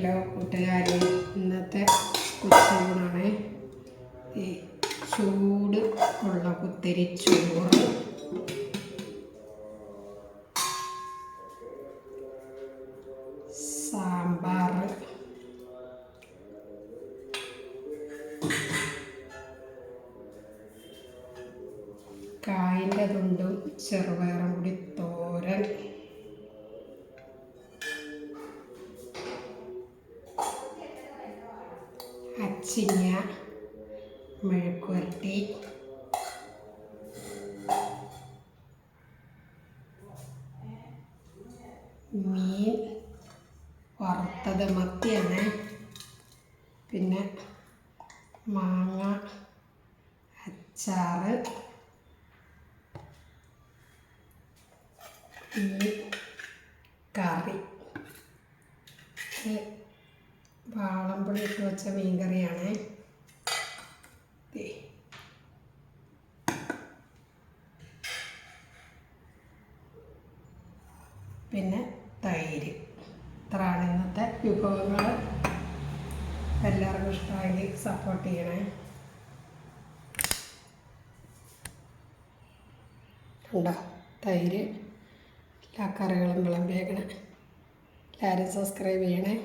Hello കൂട്ടുകാരെ, ഇന്നത്തെ ഉച്ചയൂണാണ്. ഈ ചൂട് ഉള്ള കുത്തിരി ചോറ്, സാമ്പാർ, കായിൻ്റെ തുണ്ടും ചെറുപയറും കൂടി തോരൻ, അച്ചിങ്ങ മെഴുക്കുവരട്ടി, മീൻ വറുത്തത് മത്തിയാണ്, പിന്നെ മാങ്ങ അച്ചാറ്, ഈ കറി വാളംപുളി ഇട്ട് വെച്ച മീൻ കറിയാണ്. പിന്നെ തൈര്. ഇത്രയാണ് ഇന്നത്തെ വിഭവങ്ങൾ. എല്ലാവർക്കും ഇഷ്ടമായെങ്കിൽ സപ്പോർട്ട് ചെയ്യണേ. ഉണ്ടോ തൈര് എല്ലാ കറികളും വിളമ്പിയേക്കണേ. എല്ലാവരും സബ്സ്ക്രൈബ് ചെയ്യണേ.